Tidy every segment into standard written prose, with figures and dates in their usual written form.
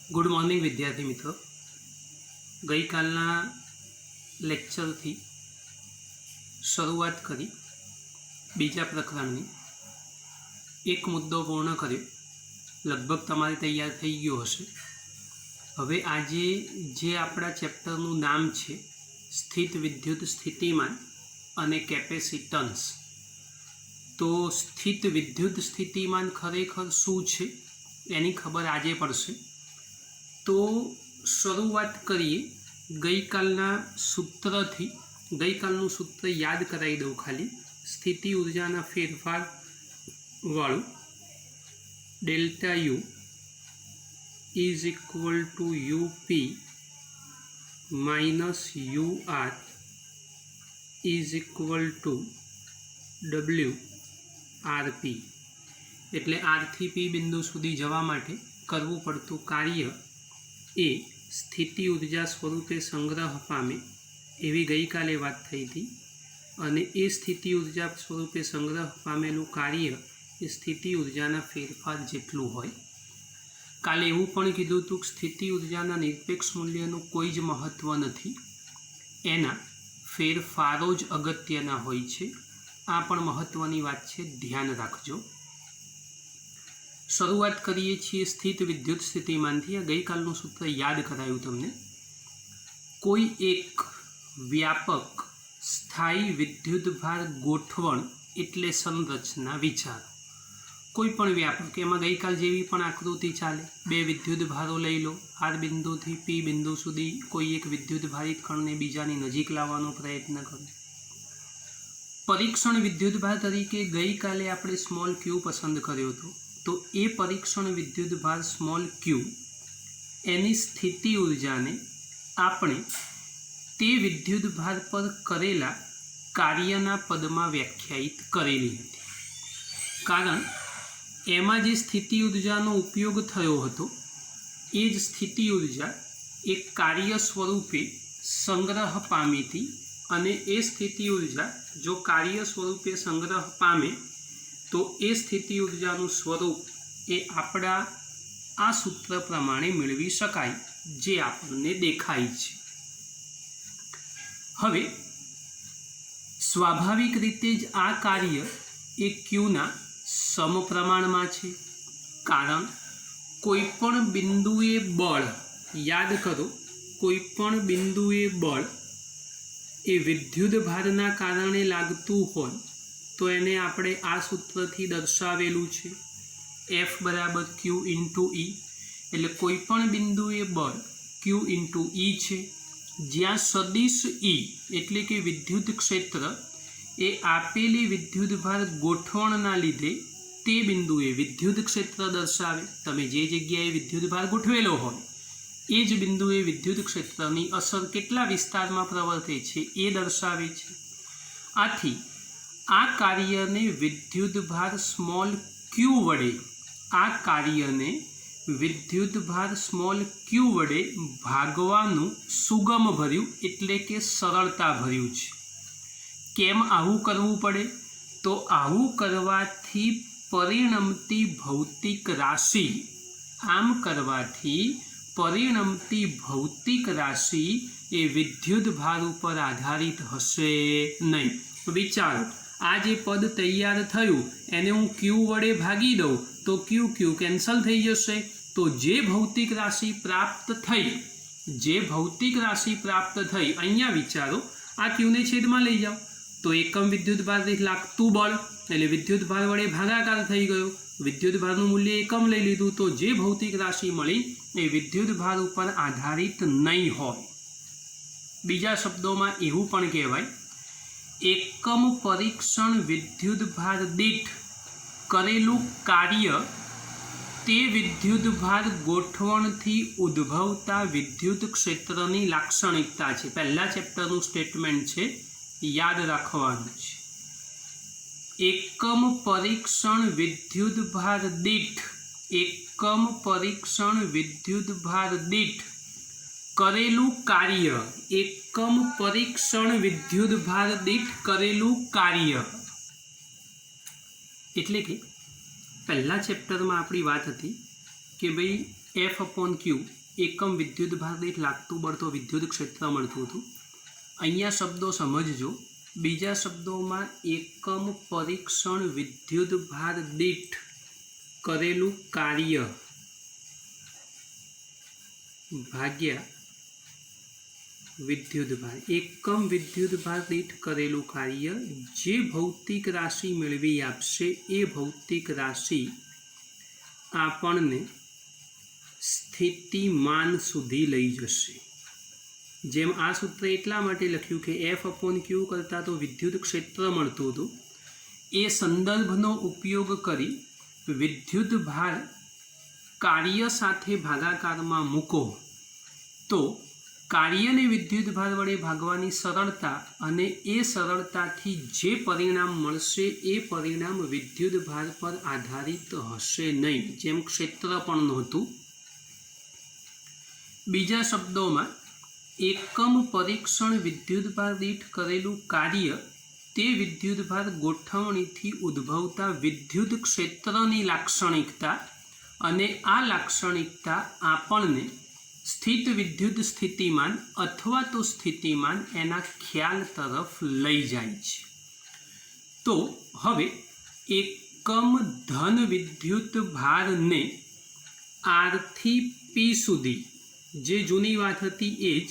Good morning विद्यार्थी मित्रों। गई कालना लेक्चर थी शुरुआत करी बीजा प्रकरणनी एक मुद्दो पूर्ण कर्यो, लगभग तमारे तैयार थई गयो हशे। हवे आजे जे आपणा चेप्टरनुं नाम छे स्थित विद्युत स्थितिमान अने केपेसिटन्स, तो स्थित विद्युत स्थितिमान खरेखर शुं छे एनी खबर आजे पड़शे। तो शुरुआत करिए गई कालना सूत्र थी। गई कालनु सूत्र याद कराई दઉં खाली। स्थिति ऊर्जाना फेरफार वाळुं delta U is equal to U P minus U R is equal to W R P. एटले आर थी पी बिंदु सुधी जवा माटे करवुं पड़तुं कार्य ए स्थिति ऊर्जा स्वरूपे संग्रह पामे एवी गई काले बात थई थी। अने ए स्थिति ऊर्जा स्वरूपे संग्रह पामेलुं कार्य ए स्थिति ऊर्जाना फेरफार जेटलुं होय। काले एवुं पण कीधुं हतुं के स्थिति ऊर्जाना निरपेक्ष मूल्यनुं कोई ज महत्व नथी, एना फेरफारो ज अगत्यना होय छे। आ पण महत्वनी वात छे, ध्यान राखजो। शुरुआत करीए छीए स्थित विद्युत स्थितिमानथी। गई कालनुं सूत्र याद करायुं तमने। कोई एक व्यापक स्थायी विद्युत भार गोठवण एटले संरचना विचार। कोई पण व्यापक, एमां गई काल जेवी पण आकृति चाले। बे विद्युत भारो लई लो, आर बिंदुथी पी बिंदु सुधी कोई एक विद्युत भारित कणने बीजानी नजीक लाववानो प्रयत्न करो। परीक्षण विद्युत भार तरीके गई काले आपणे स्मॉल क्यू पसंद कर्यो हतो। तो ए परीक्षण विद्युत भार स्मॉल क्यू एनी स्थिति ऊर्जा ने आपणे ते विद्युत भार पर करेला कार्यना पदमां व्याख्यायित करेली हती। कारण एमां जे स्थिति ऊर्जानो उपयोग थयो हतो ए ज स्थिति ऊर्जा एक कार्य स्वरूपे संग्रह पामी थी। अने ए स्थिति ऊर्जा जो कार्य स्वरूपे संग्रह पामे तो ए स्थिति ऊर्जानुं स्वरूप ए आपणा आ सूत्र प्रमाणे मेळवी शकाय, जे आपणे देखाय छे। हवे स्वाभाविक रीते ज आ कार्य ए क्यूना समप्रमाणमां छे। कारण कोईपण बिंदुए बळ, याद करो, कोईपण बिंदुए बळ ए विद्युत भारना कारणे लागतुं होय तो एने आपणे आ सूत्रथी दर्शावेलुं छे, एफ बराबर क्यू इंटू ई। एटले कोईपण बिंदुए बळ क्यू इंटू ई छे, ज्यां सदिश ई एटले के विद्युत क्षेत्र ए आपेली विद्युत भार गोठवणना लीधे ते बिंदुए विद्युत क्षेत्र दर्शावे। तमे जे जग्याए विद्युत भार गोठवेलो होय ए ज बिंदुए विद्युत क्षेत्रनी असर केटला विस्तारमां प्रवर्ते छे ए दर्शावे छे। आथी आ कार्यने विद्युत भार स्मॉल क्यू वडे आ कार्यने विद्युत भार स्मॉल क्यू वडे भागवानुं सुगम भर्युं एटले के सरलता भर्युं छे। केम आवुं करवुं पड़े? तो आवुं करवाथी परिणमती भौतिक राशि, आम करवाथी परिणमती भौतिक राशि ए विद्युत भार पर आधारित हशे नहीं। विचारो, आ जे पद तैयार थयुं एने हूँ क्यू वडे भागी दઉં तो क्यू क्यू केन्सल थई जशे। तो जे भौतिक राशि प्राप्त थई, जे भौतिक राशि प्राप्त थई, अहींया विचारो, आ क्यू ने छेदमां लई जाओ तो एकम विद्युत भार दीठ लागतुं बळ एटले विद्युत भार वडे भागाकार थई गयो। विद्युत भारनुं मूल्य एकम लई लीधुं तो जे भौतिक राशि मळी ए विद्युत भार उपर आधारित नहीं होय। बीजा शब्दोमां एवुं पण कहेवाय, एकम परीक्षण विद्युत भार दीठ करेलू कार्य ते विद्युत भार गोठवणथी उद्भवता विद्युत क्षेत्रनी लाक्षणिकता छे। पहला चेप्टरनुं स्टेटमेंट छे, याद राखवानुं छे। एकम परीक्षण विद्युत भार दीठ, एकम परीक्षण विद्युत भार दीठ करेलू कार्य, एकम परीक्षण विद्युत भार दीठ करेलू कार्य एटले के पहला चेप्टर में आपणी बात थी कि भाई F/Q એકમ વિદ્યુત ભાર દીઠ લાગતું બળ તો વિદ્યુત ક્ષેત્ર મળતું હતું. અહીંયા શબ્દો સમજજો. બીજા શબ્દોમાં એકમ પરીક્ષણ વિદ્યુત ભાર દીઠ કરેલું કાર્ય ભાગ્યા વિદ્યુત ભાર. એકમ વિદ્યુત ભાર દીઠ કરેલું કાર્ય જે ભૌતિક રાશિ મેળવી આપશે એ ભૌતિક રાશિ આપણને સ્થિતિમાન સુધી લઈ જશે. જેમ આ સૂત્ર એટલા માટે લખ્યું કે F/Q કરતાં તો વિદ્યુત ક્ષેત્ર મળતું હતું. એ સંદર્ભનો ઉપયોગ કરી વિદ્યુત ભાર કાર્ય સાથે ભાગાકારમાં મૂકો તો કાર્યને વિદ્યુત ભાર વડે ભાગવાની સરળતા અને એ સરળતાથી જે પરિણામ મળશે એ પરિણામ વિદ્યુત ભાર પર આધારિત હશે નહીં, જેમ ક્ષેત્ર પણ નહોતું. બીજા શબ્દોમાં એકમ પરીક્ષણ વિદ્યુત ભાર દીઠ કરેલું કાર્ય તે વિદ્યુત ભાર ગોઠવણીથી ઉદ્ભવતા વિદ્યુત ક્ષેત્રની લાક્ષણિકતા અને આ લાક્ષણિકતા આપણને સ્થિત વિદ્યુત સ્થિતિમાન અથવા તો સ્થિતિમાન એના ખ્યાલ તરફ લઈ જાય છે. તો હવે એકમ ધન વિદ્યુત ભારને R થી P સુધી, જે જૂની વાત હતી એ જ,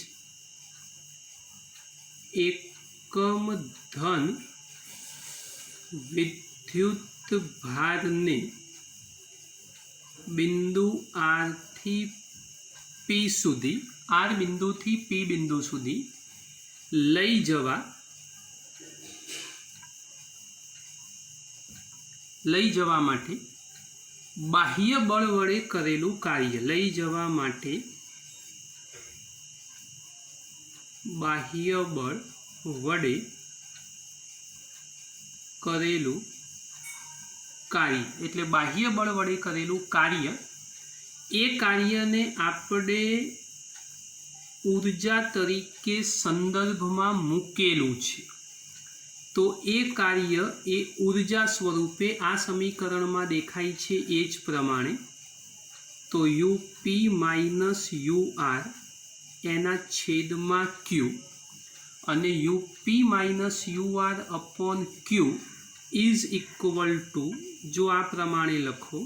એકમ ધન વિદ્યુત ભારને બિંદુ R થી P સુધી, R બિંદુથી P બિંદુ સુધી લઈ જવા માટે બાહ્ય બળ વડે કરેલું કાર્ય, લઈ જવા માટે બાહ્ય બળ વડે કરેલું કાર્ય, એટલે બાહ્ય બળ વડે કરેલું કાર્ય, એ કાર્યને આપણે ઊર્જા તરીકે સંદર્ભમાં મૂકેલું છે. તો એ કાર્ય એ ઊર્જા સ્વરૂપે આ સમીકરણમાં દેખાય છે એ જ પ્રમાણે. તો UP માઇનસ UR એના છેદમાં Q અને UP minus UR upon Q is equal two, જો આ પ્રમાણે લખો,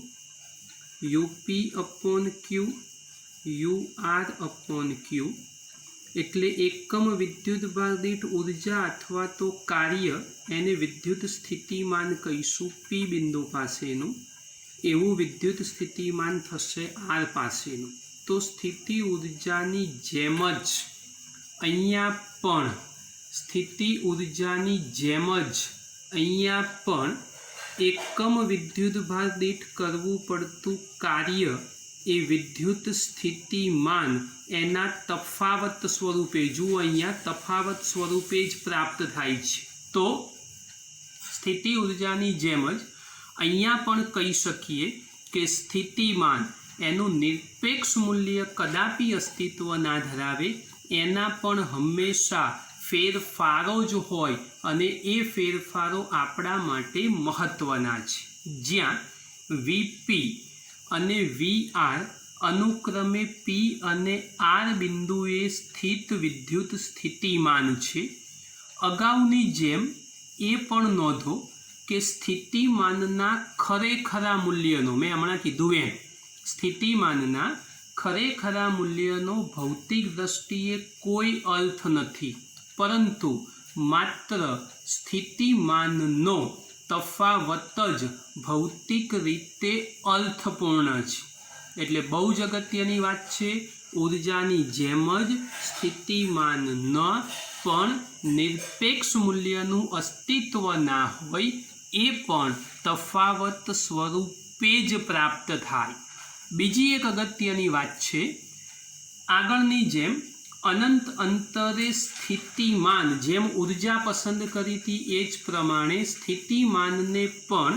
UP upon Q UR upon Q, એટલે એકમ વિદ્યુત ભાર દીઠ ઉર્જા અથવા તો કાર્ય એને વિદ્યુત સ્થિતિમાન કહીશું P બિંદુ પાસેનું, એવું વિદ્યુત સ્થિતિમાન થશે R પાસેનું. તો સ્થિતિ ઉર્જાની જેમ જ અહીંયા પણ એકમ વિદ્યુત ભાર દીઠ કરવું પડતું કાર્ય એ વિદ્યુત સ્થિતિમાન એના તફાવત સ્વરૂપે, જુઓ અહીંયા તફાવત સ્વરૂપે જ પ્રાપ્ત થાય છે. તો સ્થિતિ ઉર્જાની જેમ જ અહીંયા પણ કહી શકીએ કે સ્થિતિમાન એનું નિરપેક્ષ મૂલ્ય કદાપી અસ્તિત્વ ના ધરાવે, એના પણ હંમેશા ફેરફારો જ હોય અને એ ફેરફારો આપણા માટે મહત્ત્વના છે. જ્યાં VP અને VR અનુક્રમે P અને R બિંદુએ સ્થિત વિદ્યુત સ્થિતિમાન છે. અગાઉની જેમ એ પણ નોંધો કે સ્થિતિમાનના ખરેખરા મૂલ્યનો, મેં હમણાં કીધું એમ, સ્થિતિમાનના ખરેખરા મૂલ્યનો ભૌતિક દ્રષ્ટિએ કોઈ અર્થ નથી, પરંતુ માત્ર સ્થિતિમાનનો તફાવત જ ભૌતિક રીતે અર્થપૂર્ણ છે. એટલે બહુ જ અગત્યની વાત છે. ઉર્જાની જેમ જ સ્થિતિમાન પણ નિરપેક્ષ મૂલ્યનું અસ્તિત્વ ના હોય એ પણ તફાવત સ્વરૂપે જ પ્રાપ્ત થાય. બીજી એક અગત્યની વાત છે, આગળની જેમ અનંત અંતરે સ્થિતિમાન, જેમ ઉર્જા પસંદ કરી હતી એ જ પ્રમાણે સ્થિતિમાનને પણ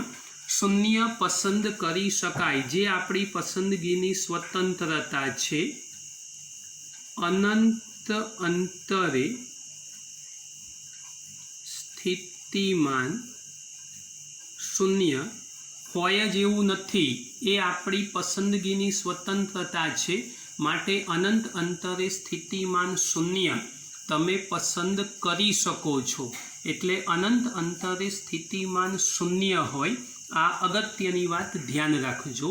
શૂન્ય પસંદ કરી શકાય, જે આપણી પસંદગીની સ્વતંત્રતા છે. અનંત અંતરે સ્થિતિમાન શૂન્ય હોય જ એવું નથી, એ આપણી પસંદગીની સ્વતંત્રતા છે. માટે અનંત અંતરે સ્થિતિમાન શૂન્ય તમે પસંદ કરી શકો છો. એટલે અનંત અંતરે સ્થિતિમાન શૂન્ય હોય, આ અગત્યની વાત ધ્યાન રાખજો.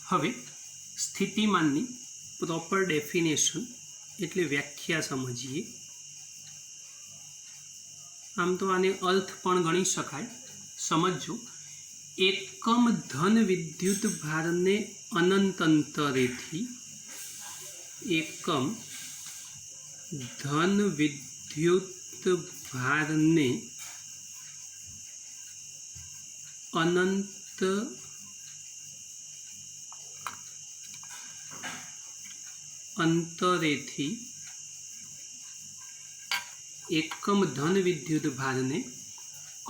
હવે સ્થિતિમાનની પ્રોપર ડેફિનેશન એટલે વ્યાખ્યા સમજીએ. આમ તો આને અર્થ પણ ગણી શકાય. સમજો, એકમ ધન વિદ્યુત ભારને અનંત અંતરેથી, એકમ ધન વિદ્યુત ભારને અનંત અંતરેથી, એકમ ધન વિદ્યુત ભારને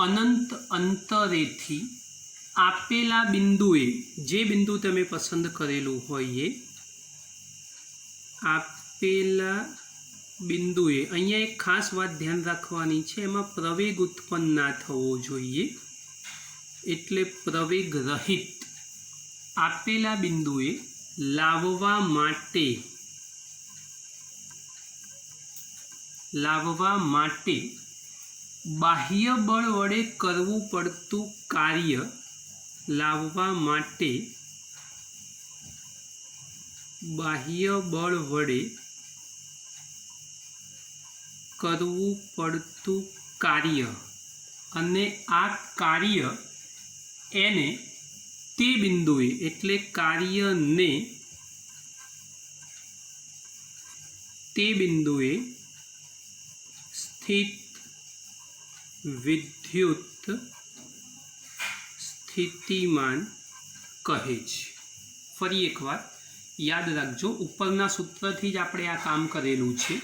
અનંત અંતરેથી આપેલા બિંદુએ, જે બિંદુ તમે પસંદ કરેલું હોય એ આપેલા બિંદુએ, અહીંયા એક ખાસ વાત ધ્યાન રાખવાની છે, એમાં પ્રવેગ ઉત્પન્ન ના થવો જોઈએ. એટલે પ્રવેગ રહિત આપેલા બિંદુએ લાવવા માટે બાહ્ય બળ વડે કરવું પડતું કાર્ય, લાવવા માટે બાહ્ય બળ વડે કરવું પડતું કાર્ય, અને આ કાર્ય એને તે બિંદુએ, એટલે કાર્યને તે બિંદુએ સ્થિત વિદ્યુત સ્થિતિમાન કહે છે. ફરી એકવાર યાદ રાખજો, ઉપરના સૂત્રથી જ આપણે આ કામ કરેલું છે.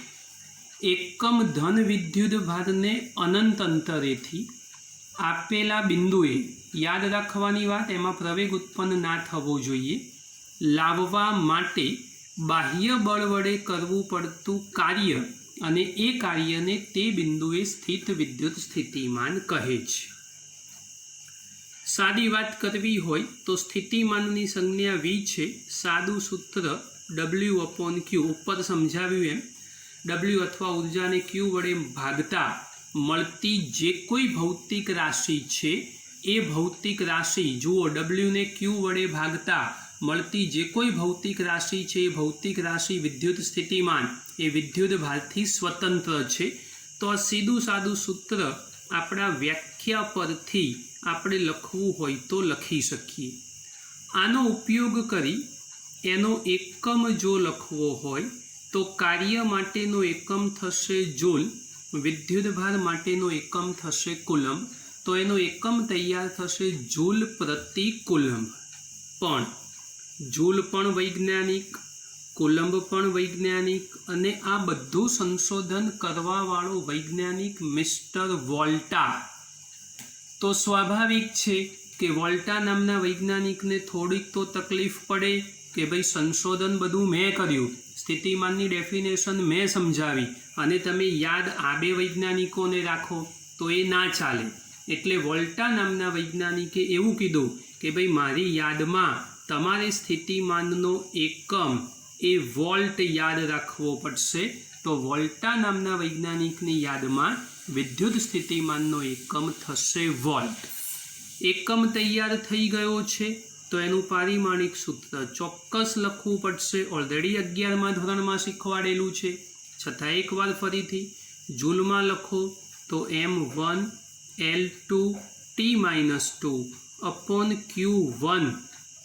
એકમ ધન વિદ્યુત ભારને અનંત અંતરેથી આપેલા બિંદુએ, યાદ રાખવાની વાત, એમાં પ્રવેગ ઉત્પન્ન ના થવો જોઈએ, લાવવા માટે બાહ્ય બળ વડે કરવું પડતું કાર્ય, અને એ કાર્યને તે બિંદુએ સ્થિત વિદ્યુત સ્થિતિમાન કહે છે. સાદી વાત કરવી હોય તો સ્થિતિમાનની સંજ્ઞા V છે. સાદું સૂત્ર W/Q, ઉપર સમજાવ્યું એમ, W અથવા ઉર્જાને Q વડે ભાગતા મળતી જે કોઈ ભૌતિક રાશિ છે એ ભૌતિક રાશિ, જુઓ, W ને Q વડે ભાગતા મળતી જે કોઈ ભૌતિક રાશિ છે એ ભૌતિક રાશિ વિદ્યુત સ્થિતિમાન એ વિદ્યુત ભારથી સ્વતંત્ર છે. તો આ સીધું સાદું સૂત્ર આપણા વ્યાખ્યા પરથી આપણે લખવું હોય તો લખી શકીએ. આનો ઉપયોગ કરી એનો એકમ જો લખવો હોય તો કાર્ય માટેનો એકમ થશે જૂલ, વિદ્યુતભાર માટેનો એકમ થશે કુલંબ. તો એનો એકમ તૈયાર થશે જૂલ પ્રતિ કુલંબ. પણ જૂલ પણ વૈજ્ઞાનિક, કુલંબ પણ વૈજ્ઞાનિક, અને આ બધું સંશોધન કરવાવાળો વૈજ્ઞાનિક મિસ્ટર વોલ્ટા. તો સ્વાભાવિક છે કે વોલ્ટા નામના વૈજ્ઞાનિકને થોડીક તો તકલીફ પડે કે ભાઈ સંશોધન બધું મેં કર્યું, સ્થિતિમાનની ડેફિનેશન મેં સમજાવી, અને તમે યાદ આ બે વૈજ્ઞાનિકોને રાખો તો એ ના ચાલે. એટલે વોલ્ટા નામના વૈજ્ઞાનિકે એવું કીધું કે ભાઈ મારી યાદમાં તમારે સ્થિતિમાનનો એકમ એ વોલ્ટ યાદ રાખવો પડશે. તો વોલ્ટા નામના વૈજ્ઞાનિકની યાદમાં વિદ્યુત સ્થિતિમાનનો એકમ થશે વોલ્ટ. એકમ તૈયાર થઈ ગયો છે તો એનું પારિમાણિક સૂત્ર ચોક્કસ લખવું પડશે. ઓલરેડી 11મા ધોરણમાં શીખવાડેલું છે, છતાં એકવાર ફરીથી જૂલમાં લખો તો M1 L2T-2 અપોન Q1,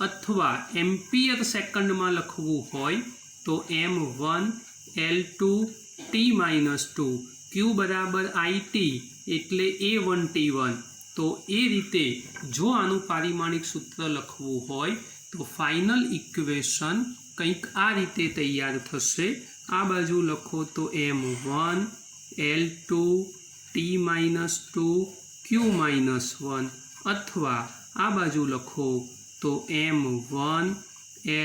અથવા એમ્પિયર સેકન્ડમાં લખવું હોય તો M1 L2T-2, Q બરાબર IT એટલે A1T1. તો એ રીતે જો આનું પારિમાણિક સૂત્ર લખવું હોય તો ફાઇનલ ઇક્વેશન કંઈક આ રીતે તૈયાર થશે. આ બાજુ લખો તો M1 L2T-2 Q-1, અથવા આ બાજુ લખો તો M1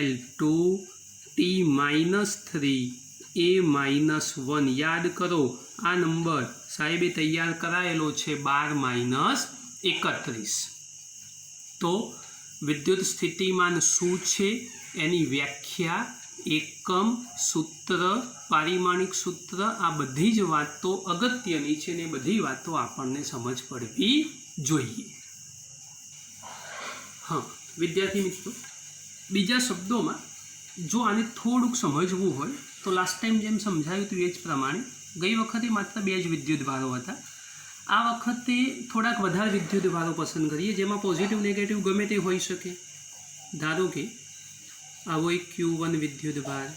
L2T-3 A-1. યાદ કરો આ નંબર સાહેબે તૈયાર કરાયેલો છે 12 - 31. तो विद्युत स्थितिमान शू छे एनी व्याख्या, एकम, सूत्र, पारिमाणिक सूत्र, आ बधी ज वातो अगत्यनी छे ने बधी वातो आपणने समज पड़वी जोईए। हाँ विद्यार्थी मित्रों, बीजा शब्दों में जो आने थोड़ुंक समझवू होय तो लास्ट टाइम जेम समझाव्युं हतुं ए ज प्रमाणे गई वखते मात्र 2 ज विद्युतभारो हता। आ वखते थोड़ाक वधारे विद्युतभारो पसंद करीए जेमां पॉजिटिव नेगेटिव गमे ते होई शके। धारो के आवो एक Q1 विद्युतभार,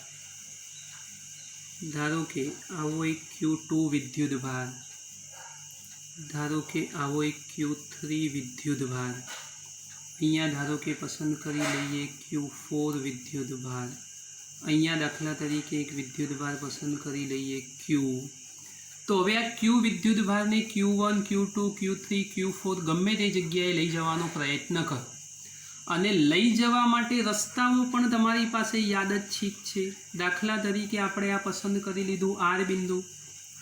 धारो के आवो एक Q2 विद्युतभार, धारो के आवो एक Q3 विद्युतभार, अहींया धारो के पसंद करी लईए Q4 विद्युतभार, अहींया दाखला तरीके एक विद्युतभार पसंद करी लईए Q। तो हवे आ Q विद्युतभार ने Q1, Q2, Q3, Q4 गमे ते जग्याए लई जवानो प्रयत्न करो अने लई जवा माटे रસ્તાઓ पण तमारी पासे यादच्छिक छे। दाखला तरीके आपणे आ पसंद करी लीधुं R बिंदु,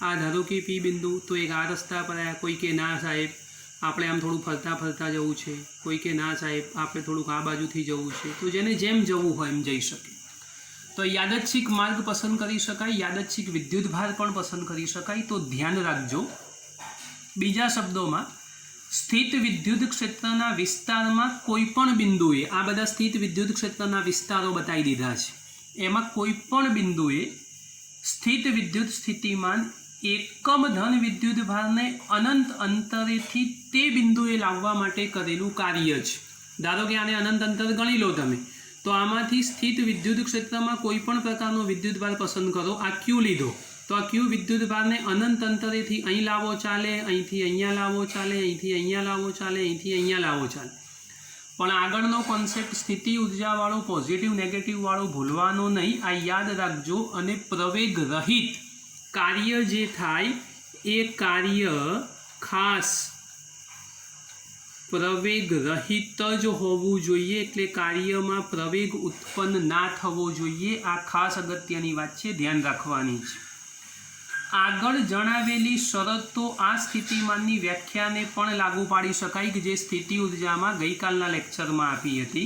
आ धारो के P बिंदु, तो एक आ रस्ता पर आया, कोई के ना साहेब આપણે આમ થોડું ફરતા ફરતા જવું છે, કોઈ કે ના સાહેબ આપણે થોડુંક આ બાજુથી જવું છે, તો જેને જેમ જવું હોય એમ જઈ શકે। તો યાદચ્છિક માર્ગ પસંદ કરી શકાય, યાદચ્છિક વિદ્યુતભાર પણ પસંદ કરી શકાય। તો ધ્યાન રાખજો, બીજા શબ્દોમાં સ્થિત વિદ્યુત ક્ષેત્રના વિસ્તારમાં કોઈપણ બિંદુએ, આ બધા સ્થિત વિદ્યુત ક્ષેત્રના વિસ્તારો બતાવી દીધા છે, એમાં કોઈપણ બિંદુએ સ્થિત વિદ્યુત સ્થિતિમાન एकम धन विद्युतभार ने अनंत अंतरे थी ते बिंदुए लाववा माटे करेलू कार्य छे। धारो के आने अनंत अंतर गणी लो तमे, तो आमांथी स्थित विद्युत क्षेत्र में कोईपण प्रकारनो विद्युतभार पसंद करो। आ Q लीधो तो आ Q विद्युतभार ने अनंत अंतरे थी अहीं लावो चाले, अहींथी अहींया लावो चाले, अहींथी अहींया लावो चाले, अहींथी अहींया लावो चाले। पण आगळनो कॉन्सेप्ट स्थिति ऊर्जावाळो पॉजिटिव नेगेटिव वाळो भूलवानो नहीं, आ याद राखजो। अने प्रवेग रहित कार्य जे थाय ए कार्य खास प्रवेग रहित ज होवुं जोईए, एटले कार्यमां प्रवेग उत्पन्न ना थवो जोईए। आ खास अगत्यनी वात छे, ध्यान राखवानी छे। आगळ जणावेली शरतो आ स्थितिमाननी व्याख्याने पण लागू पाडी शकाय के जे स्थिति ऊर्जामां गईकालना लेक्चरमां आपी हती।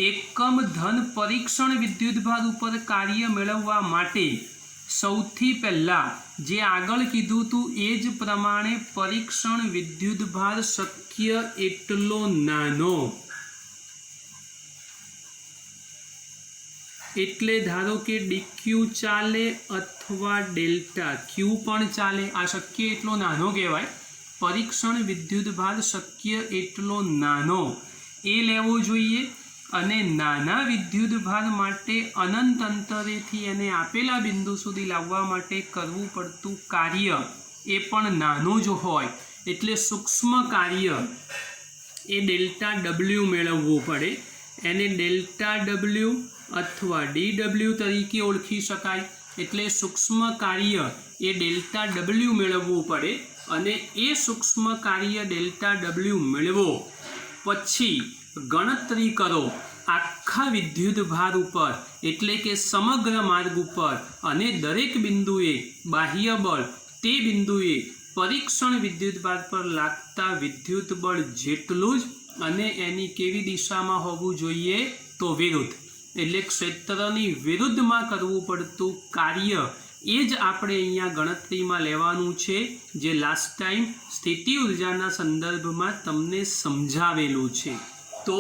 एकम धन परीक्षण विद्युतभार उपर कार्य मेळववा माटे सौथी पहला जे आगळ कीधुं हतुं ए ज प्रमाणे परीक्षण विद्युतभार शक्य एटलो नानो, एटले धारो के dq चाले अथवा डेल्टा q पण चाले। आ शक्य एटलो नानो कहेवाय। परीक्षण विद्युतभार शक्य एटलो नानो ए लेवो जोईए अने नाना विद्युतभार माटे अनंत अंतरेथी एने आपेला बिंदु सुधी लाववा माटे करवू पड़तुं कार्य ए पण नानो ज होय, एटले सूक्ष्म कार्य ए डेल्टा W मेळववू पड़े। एने डेल्टा W अथवा DW तरीके ओळखी शकाय। एटले सूक्ष्म कार्य ए डेल्टा W मेळववू पड़े अने ए सूक्ष्म कार्य डेल्टा W मेळवो पछी गणतरी करो आखा विद्युतभार उपर, एटले के समग्र मार्ग उपर, अने दरेक बिंदुए बाह्य बळ ते बिंदुए परीक्षण विद्युतभार पर लागता विद्युत बळ जेटलुं ज अने एनी केवी दिशामां होवुं जोईए तो विरुद्ध, एटले क्षेत्रनी विरुद्धमां करवुं पड़तुं कार्य ए ज आपणे अहींया गणतरीमां लेवानुं छे, जे लास्ट टाइम स्थिति ऊर्जाना संदर्भमां तमने समजावेलुं छे। तो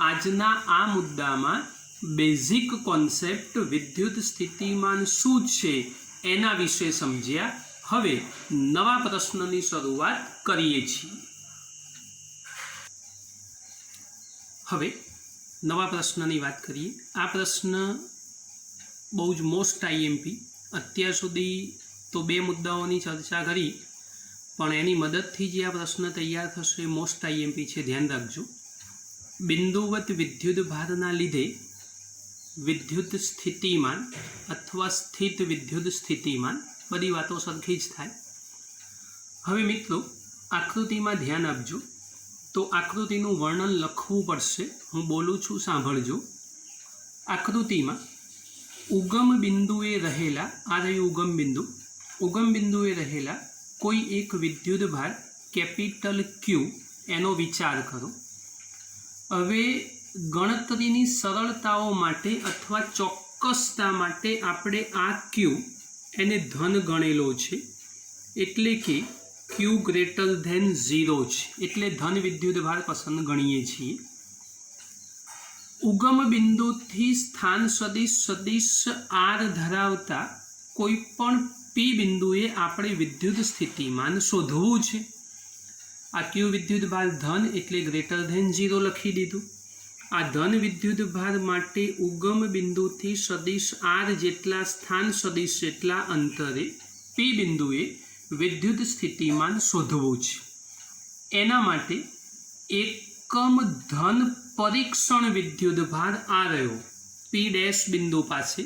आजना आ मुद्दामां बेजिक कॉन्सेप्ट विद्युत स्थितिमान शुं छे एना विषे समज्या। हवे नवा प्रश्ननी शरूआत करीए छीए। हवे नवा प्रश्ननी वात करीए। आ प्रश्न बहु ज मोस्ट IMP, अत्यार सुधी तो 2 मुद्दाओनी चर्चा करी, पण एनी मददथी जे आ प्रश्न तैयार थशे मोस्ट IMP छे, ध्यान राखजो। बिंदुवत विद्युतभारना लीधे विद्युत स्थितिमान अथवा स्थित विद्युत स्थितिमान बधी वातो सरखी ज थाय। हवे मित्रों आकृतिमां ध्यान आपजो। तो आकृतिनुं वर्णन लखवुं पड़शे, हूँ बोलूँ छूं, सांभळजो। आकृतिमां उगम बिंदुए रहेला, आ रह्युं उगम बिंदु, उगम बिंदुए रहेला कोई एक विद्युतभार कैपिटल Q एनो विचार करो। હવે ગણતરીની સરળતાઓ માટે અથવા ચોક્કસતા માટે આપણે આ ક્યુ એને ધન ગણેલો છે, એટલે કે ક્યુ ગ્રેટર ધેન 0 છે, એટલે ધન વિદ્યુતભાર પસંદ ગણીએ છીએ. ઉગમ બિંદુથી સ્થાન સદિશ સદિશ આર ધરાવતા કોઈ પણ પી બિંદુએ આપણે વિદ્યુત સ્થિતિમાન શોધવું છે. આ ક્યુ વિદ્યુતભાર ધન એટલે ગ્રેટર ધેન 0 લખી દીધું. આ ધન વિદ્યુતભાર માટે ઉગમ બિંદુથી સદિશ આર જેટલા સ્થાન સદિશ જેટલા અંતરે પી બિંદુએ વિદ્યુત સ્થિતિમાન શોધવું છે. એના માટે એકમ ધન પરીક્ષણ વિદ્યુતભાર આ રહ્યો પી ડેશ બિંદુ પાસે.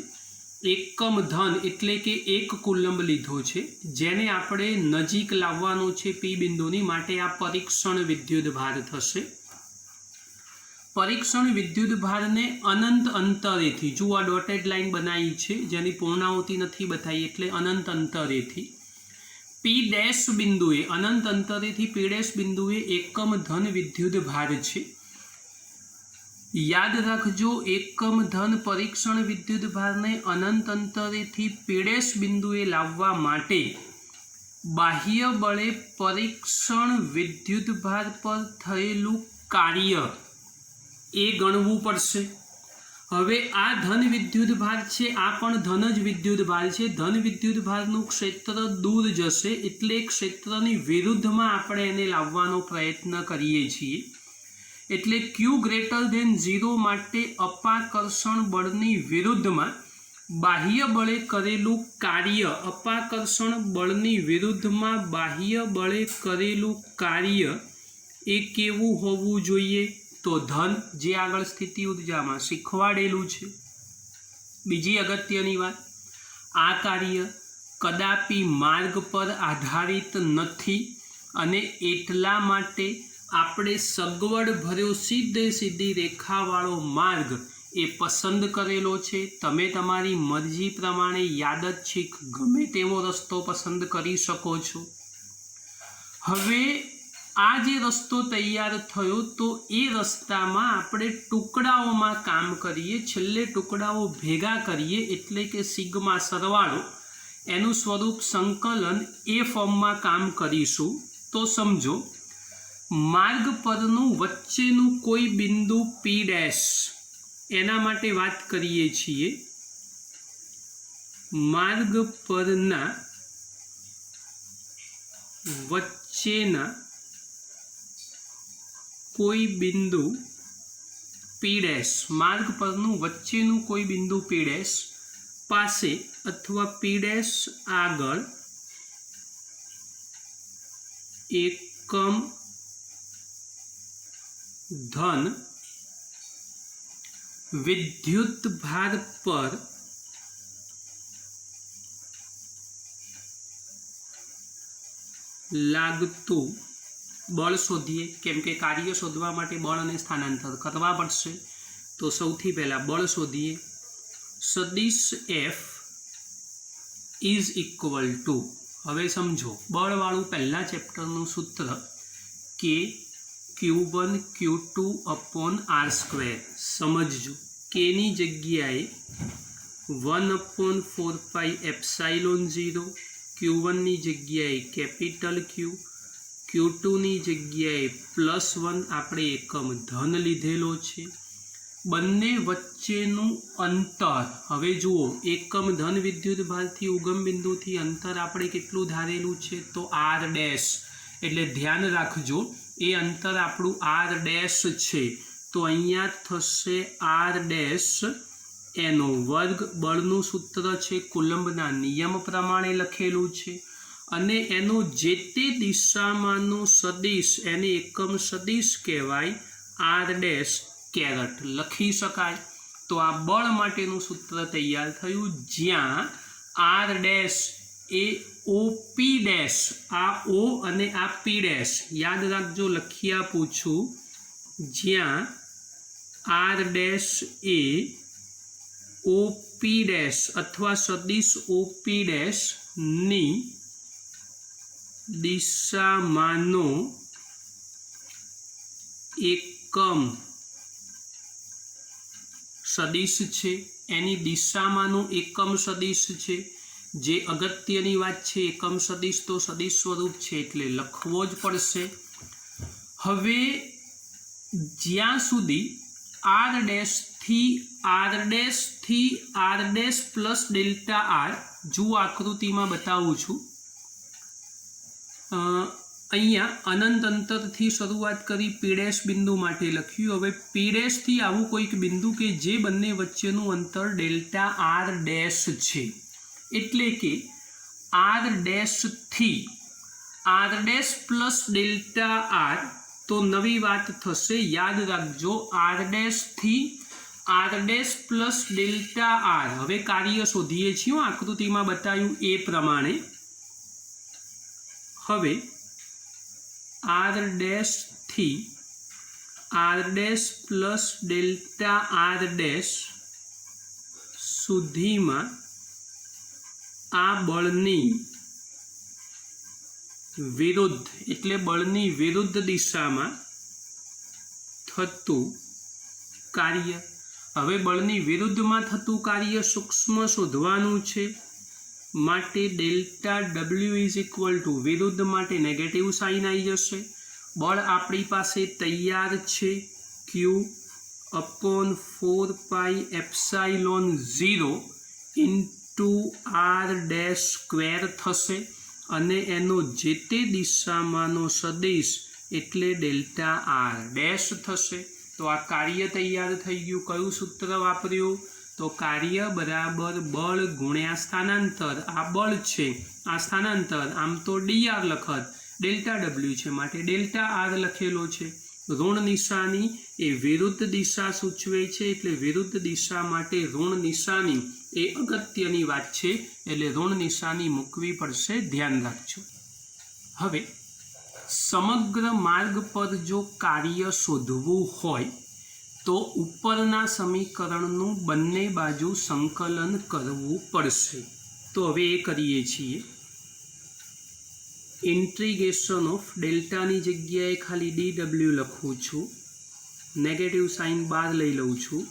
એકમ ધન એટલે કે 1 કુલંબ લીધો છે, જેને આપણે નજીક લાવવાનો છે પી બિંદુની માટે આ પરીક્ષણ વિદ્યુતભાર થશે. પરીક્ષણ વિદ્યુતભારને અનંત અંતરેથી, જો આ ડોટેડ લાઈન બનાવી છે જેની પૂર્ણાહુતિ નથી બતાવી એટલે અનંત અંતરેથી પી ડેશ બિંદુએ, અનંત અંતરેથી પી ડેશ બિંદુએ એકમ ધન વિદ્યુતભાર છે. યાદ રાખજો, એકમ ધન પરીક્ષણ વિદ્યુતભારને અનંત અંતરેથી પી ડેશ બિંદુએ લાવવા માટે બાહ્ય બળે પરીક્ષણ વિદ્યુતભાર પર થયેલું કાર્ય એ ગણવું પડશે. હવે આ ધન વિદ્યુતભાર છે, આ પણ ધન જ વિદ્યુતભાર છે. ધન વિદ્યુતભારનું ક્ષેત્ર દૂર જશે એટલે ક્ષેત્રની વિરુદ્ધમાં આપણે એને લાવવાનો પ્રયત્ન કરીએ છીએ. એટલે ક્યુ ગ્રેટર ધેન 0 માટે અપાકર્ષણ બળની વિરુદ્ધમાં બાહ્ય બળે કરેલું કાર્ય, અપાકર્ષણ બળની વિરુદ્ધમાં બાહ્ય બળે કરેલું કાર્ય એ કેવું હોવું જોઈએ? તો ધન, જે આગળ સ્થિતિ ઉર્જામાં શીખવાડેલું છે. બીજી અગત્યની વાત, આ કાર્ય કદાપી માર્ગ પર આધારિત નથી અને એટલા માટે આપણે સગવડ ભર્યો સીધી રેખાવાળો માર્ગ એ પસંદ કરેલો છે. તમે તમારી મરજી પ્રમાણે યાદચ્છિક ગમે તેવો રસ્તો પસંદ કરી શકો છો. હવે આ જે રસ્તો તૈયાર થયો તો એ રસ્તામાં આપણે ટુકડાઓમાં કામ કરીએ, છેલ્લે ટુકડાઓ ભેગા કરીએ એટલે કે સિગ્મા સરવાળો, એનું સ્વરૂપ સંકલન એ ફોર્મમાં કામ કરીશું. તો સમજો, માર્ગ પરનું વચ્ચેનું કોઈ બિંદુ પી ડેશ, એના માટે વાત કરીએ છીએ. માર્ગ પરના વચ્ચેના કોઈ બિંદુ પી ડેશ, માર્ગ પરનું વચ્ચેનું કોઈ બિંદુ પી ડેશ પાસે અથવા પી ડેશ આગળ એકમ ધન વિદ્યુતભાર પર લાગતું બળ શોધીએ. કેમ કે કાર્ય શોધવા માટે બળ અને સ્થાનાંતર કરવા પડશે. તો સૌથી પહેલાં બળ શોધીએ. સદિશ એફ ઇઝ ઇક્વલ ટુ, હવે સમજો, બળવાળું પહેલા ચેપ્ટરનું સૂત્ર કે Q1 Q2 upon R square. સમજજો, કેની જગ્યાએ 1/4πε0, Q1ની જગ્યાએ કેપિટલ Q, Q2ની જગ્યાએ +1 આપણે એકમ ધન લીધેલો છે. બંને વચ્ચેનું અંતર, હવે જુઓ, એકમ ધન વિદ્યુતભારથી ઉગમ બિંદુથી અંતર આપણે કેટલું ધારેલું છે? તો આર ડેશ. એટલે ધ્યાન રાખજો, એ અંતર આપણું આર ડેશ છે. તો અહીંયા થશે આર ડેશ એનો વર્ગ. બળનું સૂત્ર છે કુલંબના નિયમ પ્રમાણે લખેલું છે અને એનો જે તે દિશામાંનો સદિશ એને એકમ સદિશ કહેવાય, આર ડેશ કેરેટ લખી શકાય. તો આ બળ માટેનું સૂત્ર તૈયાર થયું, જ્યાં are dash A O P dash, આ ઓ અને આ પી ડેશ યાદ રાખજો, લખી આપું છું, જ્યાં are dash A O P dash અથવા સદિશ ઓ પી ડેશ ની દિશામાંનો એકમ સદિશ છે, એની દિશામાંનો એકમ સદિશ છે. જે અગત્યની વાત છે, એકમ સદિશ તો સદિશ સ્વરૂપ છે એટલે લખવો જ પડશે. હવે જ્યાં સુધી આર ડેશથી R dash plus delta R, જુઓ આકૃતિમાં બતાવું છું. અહીંયા અનંત અંતરથી શરૂઆત કરી પી ડેશ બિંદુ માટે લખ્યું. હવે પી ડેશથી આવું કોઈક બિંદુ કે જે બંને વચ્ચેનું અંતર ડેલ્ટા આર ડેશ છે, એટલે કે આર ડેશથી R dash plus delta R, તો નવી વાત થશે. યાદ રાખજો, આર ડેશથી R dash plus delta R. હવે કાર્ય શોધીએ છીએ આકૃતિમાં બતાવ્યું એ પ્રમાણે. હવે આર ડેશથી R dash plus delta R dash સુધીમાં આ બળની વિરુદ્ધ, એટલે બળની વિરુદ્ધ દિશામાં થતું કાર્ય. હવે બળની વિરુદ્ધમાં થતું કાર્ય સૂક્ષ્મ શોધવાનું છે, માટે delta W is equal two, વિરુદ્ધ માટે નેગેટિવ સાઇન આવી જશે. બળ આપણી પાસે તૈયાર છે, Q upon 4πε0 into R dash square થશે, અને એનો જે તે દિશામાંનો સદિશ એટલે ડેલ્ટા આર ડેશ થશે. તો આ કાર્ય તૈયાર થઈ ગયું. કયું સૂત્ર વાપર્યું? તો કાર્ય બરાબર બળ ગુણ્યા સ્થાનાંતર. આ બળ છે, આ સ્થાનાંતર. આમ તો ડીઆર લખત, ડેલ્ટા ડબલ્યુ છે માટે ડેલ્ટા આર લખેલો છે. ઋણ નિશાની એ વિરુદ્ધ દિશા સૂચવે છે, એટલે વિરુદ્ધ દિશા માટે ઋણ નિશાની એ અગત્યની વાત છે, એટલે ઋણ નિશાની મૂકવી પડશે, ધ્યાન રાખજો. હવે સમગ્ર માર્ગ પર જો કાર્ય શોધવું હોય તો ઉપરના સમીકરણનું બંને બાજુ સંકલન કરવું પડશે. તો હવે એ કરીએ છીએ. ઇન્ટિગ્રેશન ઓફ ડેલ્ટાની જગ્યાએ ખાલી dw લખું છું, નેગેટિવ સાઇન બાર લઈ લઉં છું.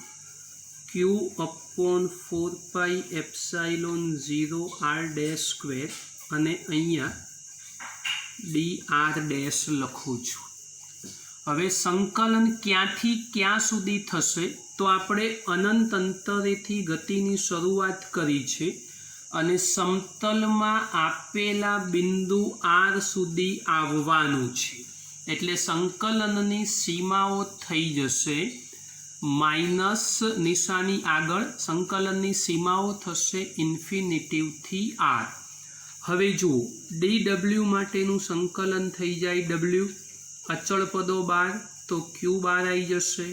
ક્યુ અપોન 4πε0 આર ડેશ સ્ક્વેર, અને અહીંયા ડી આર ડેશ લખું છું. હવે સંકલન ક્યાંથી ક્યાં સુધી થશે? તો આપણે અનંત અંતરેથી ગતિની શરૂઆત કરી છે, અને સમતલમાં આપેલા બિંદુ આર સુધી આવવાનું છે, એટલે સંકલનની સીમાઓ થઈ જશે માઇનસ નિશાની આગળ. સંકલનની સીમાઓ થશે ઇન્ફિનિટિવથી આર. હવે જુઓ, dw માટેનું સંકલન થઈ જાય w, અચળ પદો બાર, તો ક્યુ બાર આવી જશે,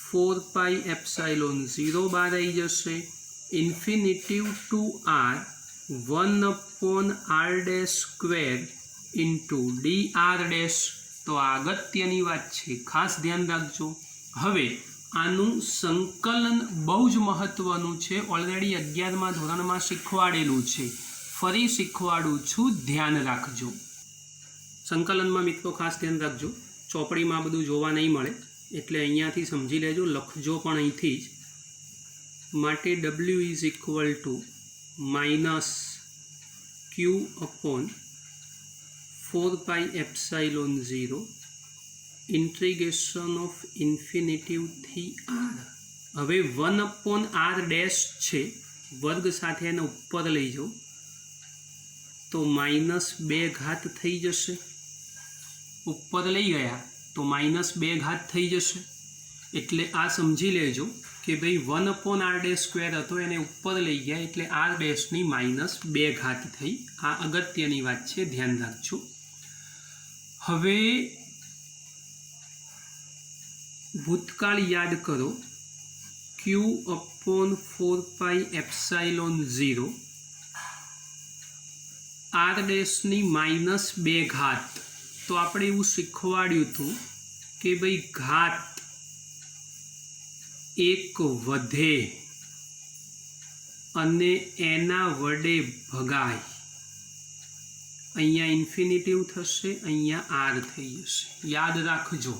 4πε0 બાર આવી જશે, infinitive to R 1/r dash square into D R dash. તો આ અગત્યની વાત છે, ખાસ ધ્યાન રાખજો. હવે આનું સંકલન બહુ જ મહત્વનું છે, ઓલરેડી 11મા ધોરણમાં શીખવાડેલું છે, ફરી શીખવાડું છું, ધ્યાન રાખજો. સંકલનમાં મિત્રો ખાસ ધ્યાન રાખજો, ચોપડીમાં બધું જોવા નહીં મળે, એટલે અહીંયાથી સમજી લેજો, લખજો પણ અહીંથી જ. માટે w is equal to minus Q upon 4πε0 integration of ઇન્ફિનિટિવથી આર. હવે 1/r ડેશ છે, વર્ગ સાથે એને ઉપર લઈ જાઓ તો -2 થઈ જશે. ઉપર લઈ ગયા તો -2 થઈ જશે. એટલે આ સમજી લેજો કે ભાઈ 1/r ડેશ સ્ક્વેર હતો, એને ઉપર લઈ ગયા એટલે r ડેશની -2 થઈ. આ અગત્યની વાત છે, ધ્યાન રાખજો. હવે ભૂતકાળ યાદ કરો. ક્યુ અપોન 4πε0 r ડેશની -2. તો આપણે એવું શીખવાડ્યું હતું કે ભાઈ ઘાત એક વધે અને એના વડે ભગાય. અહીંયા ઇન્ફિનિટિવ થશે, અહીંયા આર થઈ જશે. યાદ રાખજો,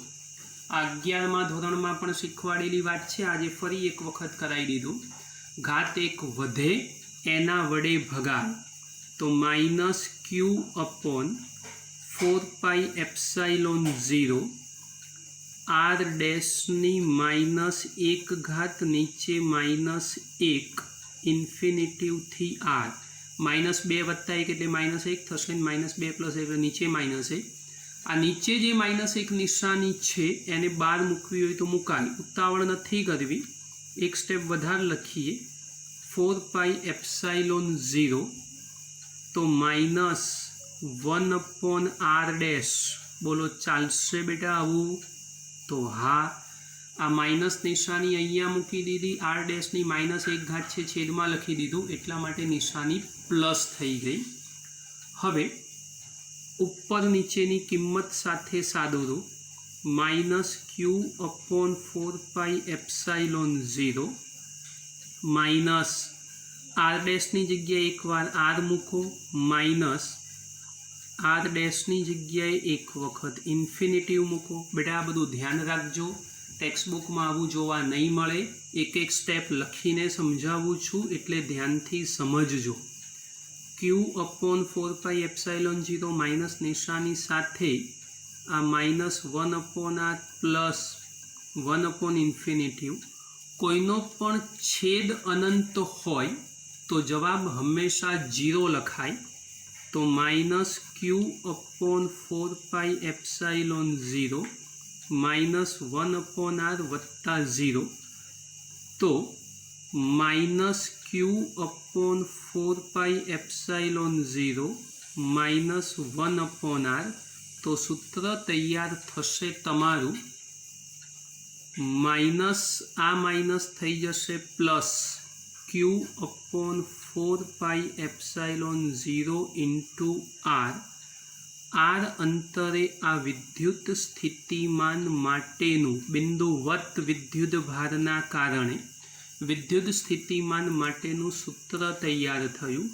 11મા ધોરણમાં પણ શીખવાડેલી વાત છે, આજે ફરી એક વખત કરાવી દીધું. ઘાત એક વધે એના વડે ભગાય તો -q/4πε0 r ડેશની -1 નીચે -1 ઇન્ફિનિટિવથી r -2 + 1 એટલે -1 થશે, -2 + 1 એટલે નીચે -1. આ નીચે જે -1 નિશાની છે એને બહાર મૂકવી હોય તો મુકાય, ઉતાવળ નથી કરવી. એક સ્ટેપ વધારે લખીએ, 4πε0 તો -1/r ડેશ. બોલો ચાલશે બેટા આવું? તો હા. આ માઇનસ નિશાની અહીંયા મૂકી દીધી, r ડેશની -1 છે છેદમાં લખી દીધું, એટલા માટે નિશાની પ્લસ થઈ ગઈ. હવે ઉપર નીચેની કિંમત સાથે સાદો -q/4πε0 માઇનસ r ડેશની જગ્યાએ એકવાર r મૂકો, માઇનસ r ડેશની જગ્યાએ એક વખત ઇન્ફિનિટિવ મૂકો. બેટા આ બધું ધ્યાન રાખજો, ટેક્સ્ટબુકમાં આવું જોવા નહીં મળે. એક એક સ્ટેપ લખીને સમજાવું છું એટલે ધ્યાનથી સમજજો. q/4πε0 માઇનસ નિશાની સાથે આ -1/r પ્લસ 1/ઇન્ફિનિટિવ. કોઈનો પણ છેદ અનંત હોય તો જવાબ હંમેશા 0 લખાય. તો -q/4πε0 -1/r વત્તા 0 તો -q/4πε0 -1/r. તો સૂત્ર તૈયાર થશે તમારું, માઇનસ આ માઇનસ થઈ જશે plus q/4πε0 into r. r અંતરે આ વિદ્યુત સ્થિતિમાન માટેનું બિંદુવત વિદ્યુત ભારના કારણે વિદ્યુત સ્થિતિમાન માટેનું સૂત્ર તૈયાર થયું.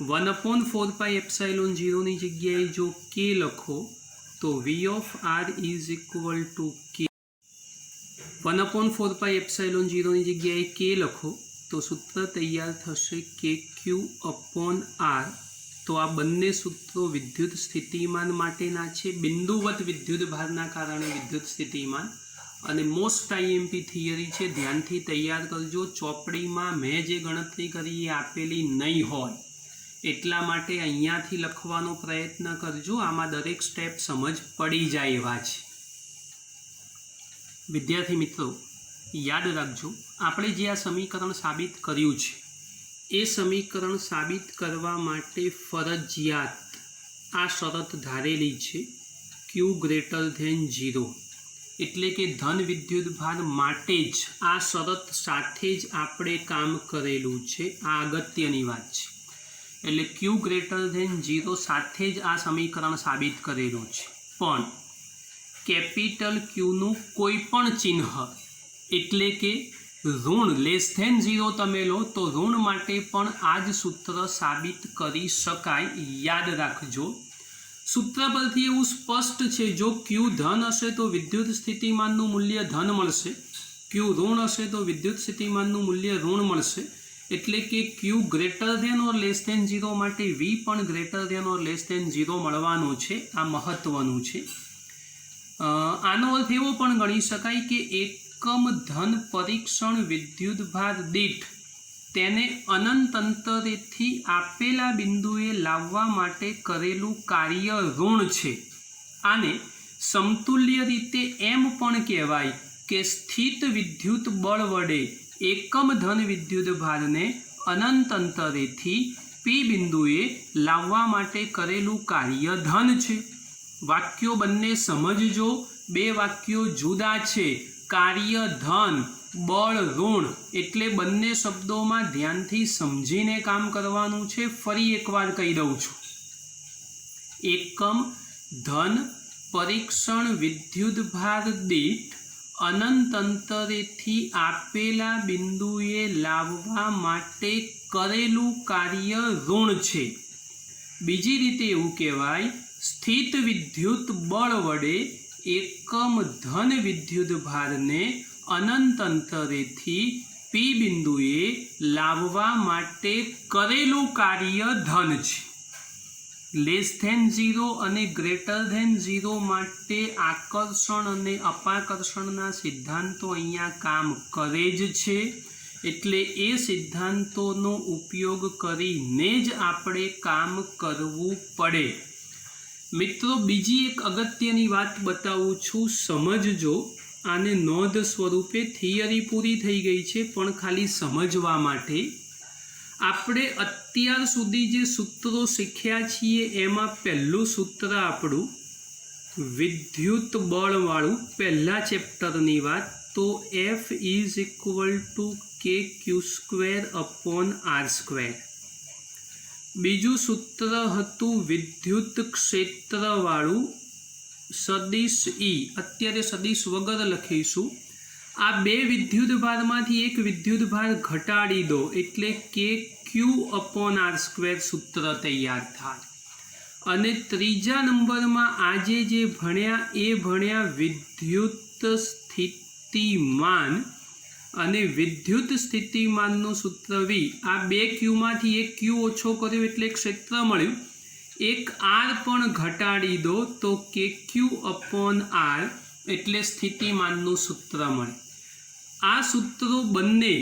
1/4πε0ની જગ્યાએ જો k લખો તો v of r is equal to k. 1/4πε0ની જગ્યાએ k લખો તો સૂત્ર તૈયાર થશે kq/r. તો આ બંને સૂત્રો વિદ્યુત સ્થિતિમાન માટેના છે, બિંદુવત વિદ્યુત ભારના કારણે વિદ્યુત સ્થિતિમાન. અને મોસ્ટ IMP થિયરી છે, ધ્યાનથી તૈયાર કરજો. ચોપડીમાં મેં જે ગણતરી કરી એ આપેલી નહીં હોય એટલા માટે અહીંયાથી લખવાનો પ્રયત્ન કરજો. આમાં દરેક સ્ટેપ સમજ પડી જાય એવા છે. વિદ્યાર્થી મિત્રો યાદ રાખજો, આપણે જે આ સમીકરણ સાબિત કર્યું છે એ સમીકરણ સાબિત કરવા માટે ફરજિયાત આ શરત ધારેલી છે q > 0. એટલે કે ધન વિદ્યુત ભાર માટે જ આ શરત સાથે જ આપણે કામ કરેલું છે. આ અગત્યની વાત છે. એટલે q > 0 સાથે જ આ સમીકરણ સાબિત કરેલું છે. પણ કેપિટલ Qનું કોઈ પણ ચિહ્ન એટલે કે ઋણ <0 તમે લો તો ઋણ માટે પણ આ જ સૂત્ર સાબિત કરી શકાય. યાદ રાખજો, સૂત્ર પરથી એવું સ્પષ્ટ છે, જો Q ધન હશે તો વિદ્યુત સ્થિતિમાનનું મૂલ્ય ધન મળશે, Q ઋણ હશે તો વિદ્યુત સ્થિતિમાનનું મૂલ્ય ઋણ મળશે. એટલે કે Q > 0 માટે V પણ > 0 મળવાનો છે. આ મહત્વનું છે. આનો અર્થ એવો પણ ગણી શકાય કે એકમ ધન પરીક્ષણ વિદ્યુત ભાર દીઠ તેને અનંત અંતરેથી આપેલા બિંદુએ લાવવા માટે કરેલું કાર્ય ઋણ છે. આને સમતુલ્ય રીતે એમ પણ કહેવાય કે સ્થિત વિદ્યુત બળ વડે એકમ ધન વિદ્યુત ભારને અનંત અંતરેથી P બિંદુએ લાવવા માટે કરેલું કાર્ય ધન છે. વાક્યો બંને સમજજો, બે વાક્યો જુદા છે. કાર્ય ધન, બળ ઋણ, એટલે બંને શબ્દોમાં ધ્યાનથી સમજીને કામ કરવાનું છે. ફરી એકવાર કહી દઉં છું, એકમ ધન પરીક્ષણ વિદ્યુત ભાર દીઠ અનંત અંતરેથી આપેલા બિંદુએ લાવવા માટે કરેલું કાર્ય ઋણ છે. બીજી રીતે એવું કહેવાય, સ્થિત વિદ્યુત બળ વડે એકમ ધન વિદ્યુત ભારને અનંત અંતરેથી પી બિંદુએ લાવવા માટે કરેલું કાર્ય ધન છે. લેસ ધેન 0 અને ગ્રેટર ધેન 0 માટે આકર્ષણ અને અપાકર્ષણના સિદ્ધાંતો અહીંયા કામ કરે જ છે. એટલે એ સિદ્ધાંતોનો ઉપયોગ કરીને જ આપણે કામ કરવું પડે. મિત્રો, બીજી એક અગત્યની વાત બતાવું છું, સમજજો. આને નોંધ સ્વરૂપે. થિયરી પૂરી થઈ ગઈ છે, પણ ખાલી સમજવા માટે. આપણે અત્યાર સુધી જે સૂત્રો શીખ્યા છીએ એમાં પહેલું સૂત્ર આપણું વિદ્યુત બળવાળું, પહેલા ચેપ્ટરની વાત, તો F is equal two kq²/r². બીજું સૂત્ર હતું વિદ્યુત ક્ષેત્રવાળું, સદિશ E. અત્યારે સદિશ વગર લખીશું. આ બે વિદ્યુતભારમાંથી એક વિદ્યુતભાર ઘટાડી દો એટલે kq/r² સૂત્ર તૈયાર થાય. અને ત્રીજા નંબરમાં આજે જે ભણ્યા એ ભણ્યા વિદ્યુત સ્થિતિમાન અને વિદ્યુત સ્થિતિમાનનું સૂત્ર V. આ બે ક્યુમાંથી એક ક્યુ ઓછો કર્યો એટલે ક્ષેત્ર મળ્યું. એક આર પણ ઘટાડી દો તો kq/r એટલે સ્થિતિમાનનું સૂત્ર મળે. આ સૂત્રો બંને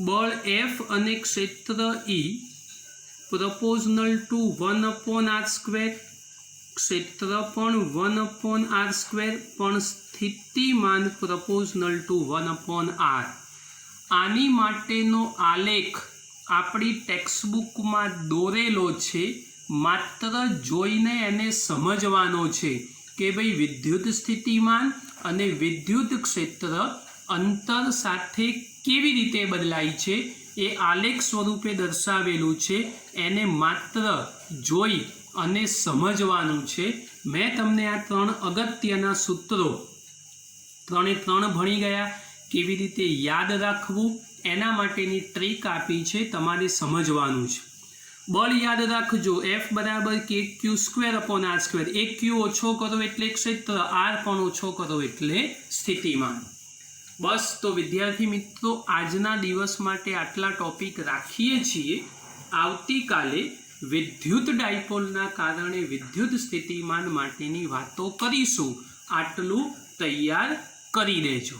બળ F અને ક્ષેત્ર E પ્રપોઝનલ ટુ 1/r², ક્ષેત્ર પણ 1/r², પણ સ્થિતિમાન પ્રપોઝનલ ટુ 1/r. આની માટેનો આલેખ આપણી ટેક્સ્ટબુકમાં દોરેલો છે. માત્ર જોઈને એને સમજવાનો છે કે ભાઈ વિદ્યુત સ્થિતિમાન અને વિદ્યુત ક્ષેત્ર અંતર સાથે કેવી રીતે બદલાય છે એ આલેખ સ્વરૂપે દર્શાવેલું છે. એને માત્ર જોઈ અને સમજવાનું છે. મેં તમને આ 3 અગત્યના સૂત્રો 3 ભણી ગયા. કેવી રીતે યાદ રાખવું એના માટેની ટ્રીક આપી છે, તમારે સમજવાનું છે. બળ યાદ રાખજો, F બરાબર kq²/r². એક ક્યુ ઓછો કરો એટલે ક્ષેત્ર, આર પણ ઓછો કરો એટલે સ્થિતિમાન. બસ, તો વિદ્યાર્થી મિત્રો, આજના દિવસ માટે આટલા ટોપિક રાખીએ છીએ. આવતીકાલે વિદ્યુત ડાયપોલના કારણે વિદ્યુત સ્થિતિમાન માટેની વાતો કરીશું. આટલું તૈયાર કરી દેજો.